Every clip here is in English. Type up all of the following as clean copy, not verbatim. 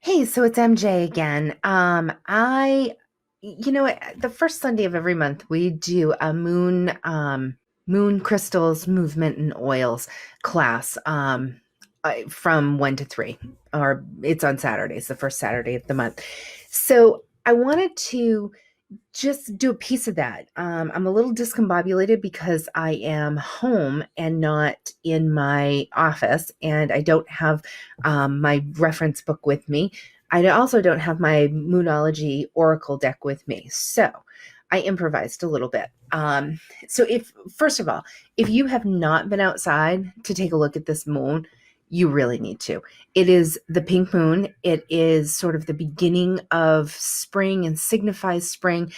Hey, so it's MJ again. The first Sunday of every month we do a moon crystals, movement, and oils class, from 1 to 3, or it's on Saturdays, the first Saturday of the month. So I wanted to just do a piece of that. I'm a little discombobulated because I am home and not in my office, and I don't have my reference book with me. I also don't have my Moonology Oracle deck with me. So I improvised a little bit. So first of all, if you have not been outside to take a look at this moon, you really need to. It is the pink moon. It is sort of the beginning of spring and signifies spring,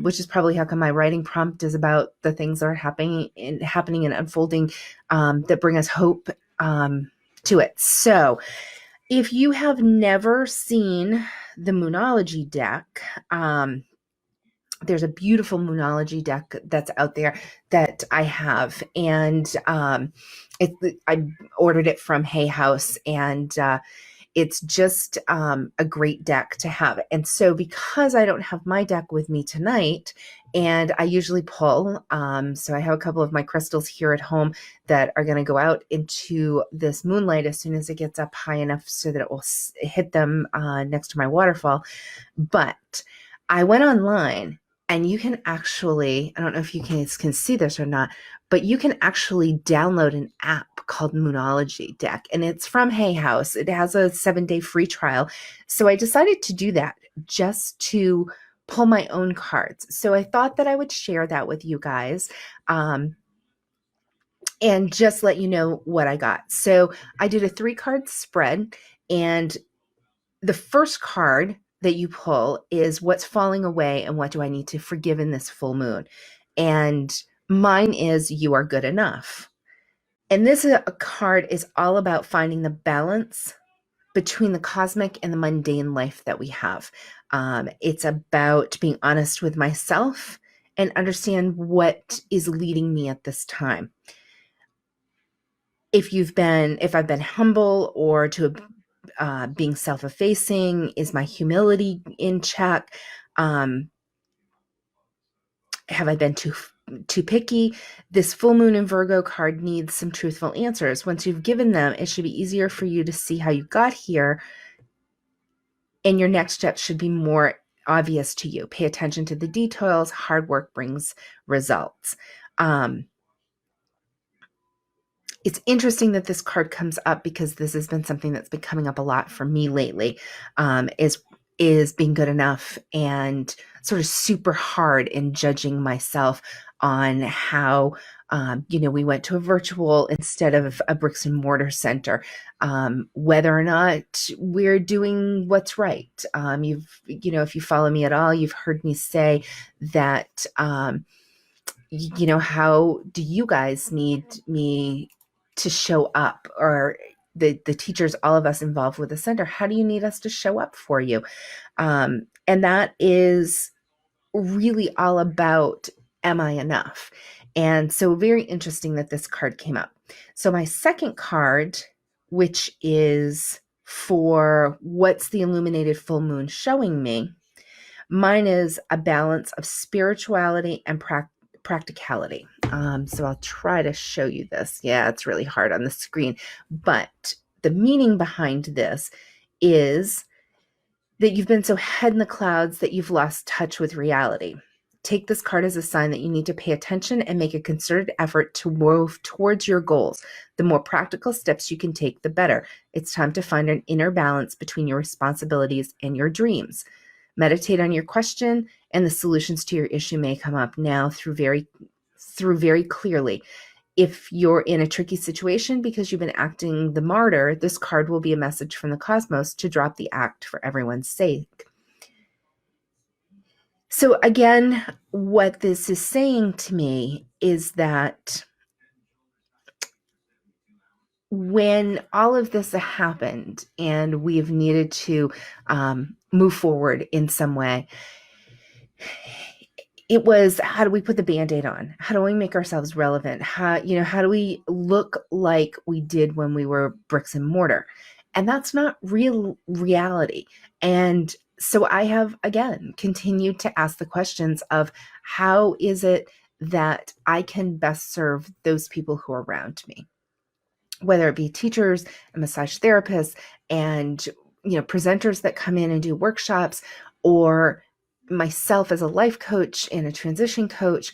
which is probably how come my writing prompt is about the things that are happening and unfolding, that bring us hope, to it. So, if you have never seen the Moonology deck, there's a beautiful Moonology deck that's out there that I have, and I ordered it from Hay House, and it's just a great deck to have. And so, because I don't have my deck with me tonight, and I usually pull, so I have a couple of my crystals here at home that are going to go out into this moonlight as soon as it gets up high enough so that it will hit them next to my waterfall. But I went online, and you can actually, I don't know if you can see this or not, but you can actually download an app called Moonology Deck, and it's from Hay House. It has a 7-day free trial. So I decided to do that just to pull my own cards. So I thought that I would share that with you guys, and just let you know what I got. So I did a 3-card spread, and the first card that you pull is what's falling away and what do I need to forgive in this full moon. And mine is you are good enough. And this a card is all about finding the balance between the cosmic and the mundane life that we have. It's about being honest with myself and understand what is leading me at this time. If I've been humble or to being self-effacing, is my humility in check? Have I been too picky? This full moon in Virgo card needs some truthful answers. Once you've given them, it should be easier for you to see how you got here, and your next step should be more obvious to you. Pay attention to the details. Hard work brings results. It's interesting that this card comes up because this has been something that's been coming up a lot for me lately, is being good enough and sort of super hard in judging myself on how, we went to a virtual instead of a bricks and mortar center, whether or not we're doing what's right. If you follow me at all, you've heard me say that, how do you guys need me to show up, or the teachers, all of us involved with the center, how do you need us to show up for you? And that is really all about, am I enough? And so very interesting that this card came up. So my second card, which is for what's the illuminated full moon showing me, mine is a balance of spirituality and practicality. So I'll try to show you this. Yeah, it's really hard on the screen, but the meaning behind this is that you've been so head in the clouds that you've lost touch with reality. Take this card as a sign that you need to pay attention and make a concerted effort to move towards your goals. The more practical steps you can take, the better. It's time to find an inner balance between your responsibilities and your dreams. Meditate on your question, and the solutions to your issue may come up now through very clearly. If you're in a tricky situation because you've been acting the martyr, this card will be a message from the cosmos to drop the act for everyone's sake. So again, what this is saying to me is that when all of this happened and we've needed to move forward in some way, it was, how do we put the Band-Aid on? How do we make ourselves relevant? How do we look like we did when we were bricks and mortar? And that's not real reality. And so I have, again, continued to ask the questions of how is it that I can best serve those people who are around me, whether it be teachers and massage therapists and presenters that come in and do workshops, or myself as a life coach and a transition coach.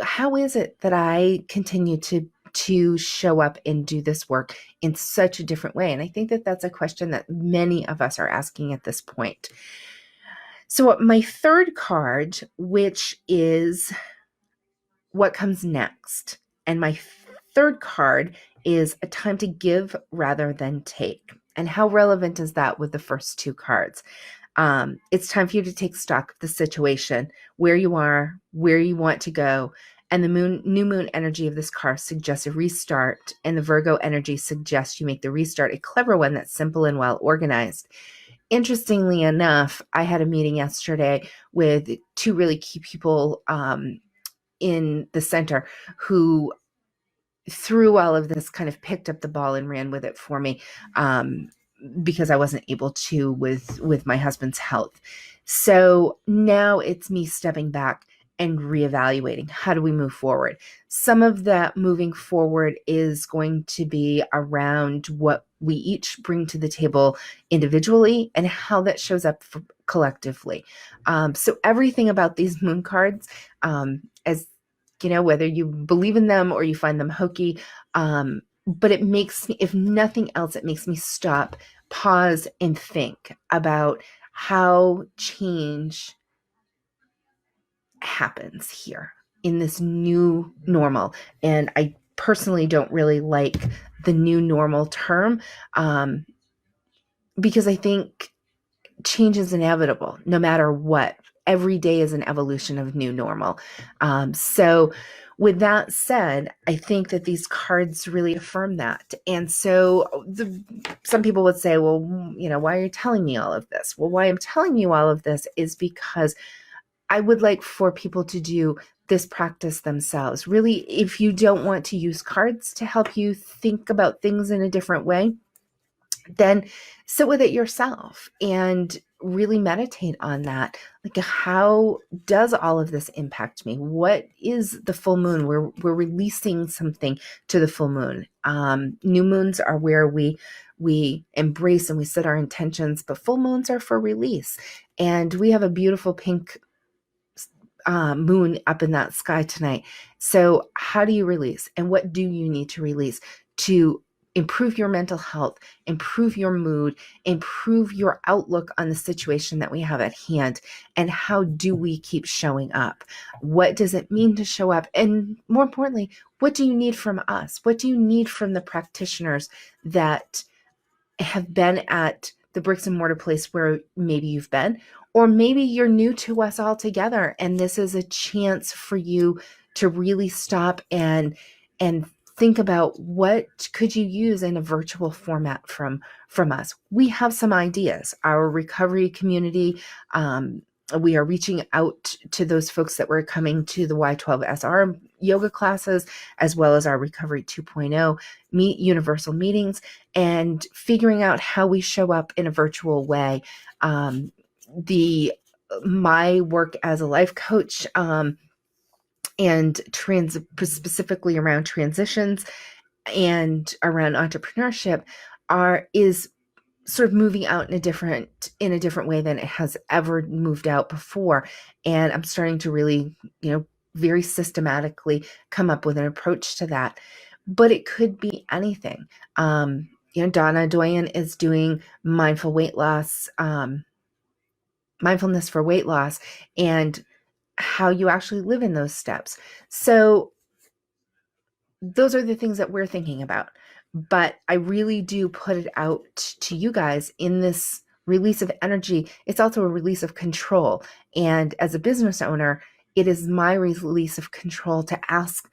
How is it that I continue to show up and do this work in such a different way? And I think that that's a question that many of us are asking at this point. So my third card, which is what comes next, and my third card is a time to give rather than take. And how relevant is that with the first two cards? It's time for you to take stock of the situation, where you are, where you want to go. And the new moon energy of this card suggests a restart, and the Virgo energy suggests you make the restart a clever one that's simple and well organized. Interestingly enough, I had a meeting yesterday with two really key people in the center who, through all of this, kind of picked up the ball and ran with it for me, because I wasn't able to with my husband's health. So now it's me stepping back and reevaluating. How do we move forward? Some of that moving forward is going to be around what we each bring to the table individually and how that shows up collectively. So everything about these moon cards, as whether you believe in them or you find them hokey, but it makes me, if nothing else, it makes me stop, pause, and think about how change happens here in this new normal. And I personally don't really like the new normal term, because I think change is inevitable no matter what. Every day is an evolution of new normal. So with that said, I think that these cards really affirm that. And so some people would say, well, why are you telling me all of this? Well, why I'm telling you all of this is because I would like for people to do this practice themselves. Really, if you don't want to use cards to help you think about things in a different way, then sit with it yourself and really meditate on that. Like, how does all of this impact me? What is the full moon? We're releasing something to the full moon. New moons are where we embrace and we set our intentions, but full moons are for release. And we have a beautiful pink moon up in that sky tonight. So how do you release? And what do you need to release to improve your mental health, improve your mood, improve your outlook on the situation that we have at hand? And how do we keep showing up? What does it mean to show up? And more importantly, what do you need from us? What do you need from the practitioners that have been at the bricks and mortar place where maybe you've been, or maybe you're new to us altogether, and this is a chance for you to really stop and think about what could you use in a virtual format from us. We have some ideas. Our recovery community, we are reaching out to those folks that were coming to the Y12SR yoga classes, as well as our Recovery 2.0 universal meetings, and figuring out how we show up in a virtual way. My work as a life coach, and specifically around transitions and around entrepreneurship is sort of moving out in a different way than it has ever moved out before. And I'm starting to really, very systematically come up with an approach to that. But it could be anything. Donna Doyen is doing mindful weight loss, mindfulness for weight loss, and how you actually live in those steps. So those are the things that we're thinking about. But I really do put it out to you guys in this release of energy. It's also a release of control. And as a business owner, it is my release of control to ask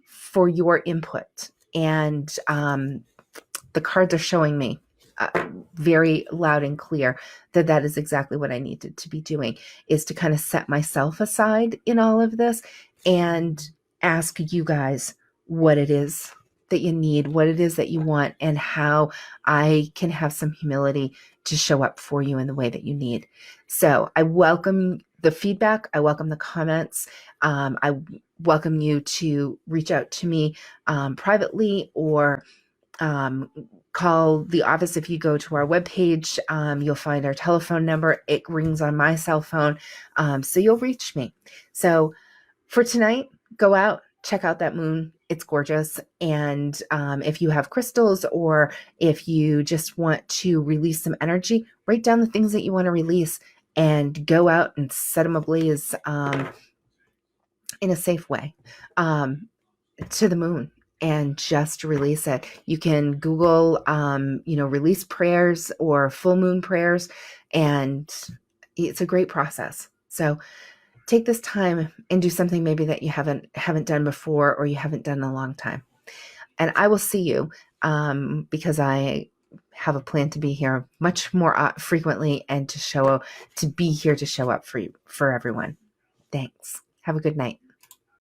for your input. And the cards are showing me very loud and clear that is exactly what I needed to be doing, is to kind of set myself aside in all of this and ask you guys what it is that you need, what it is that you want, and how I can have some humility to show up for you in the way that you need. So I welcome the feedback. I welcome the comments. I welcome you to reach out to me privately, or call the office. If you go to our webpage, you'll find our telephone number. It rings on my cell phone, so you'll reach me. So for tonight, go out, check out that moon. It's gorgeous. And if you have crystals, or if you just want to release some energy, write down the things that you want to release and go out and set them ablaze in a safe way to the moon, and just release it. You can Google, release prayers or full moon prayers, and it's a great process. So take this time and do something maybe that you haven't done before, or you haven't done in a long time. And I will see you because I have a plan to be here much more frequently, and to be here to show up for everyone. Thanks. Have a good night.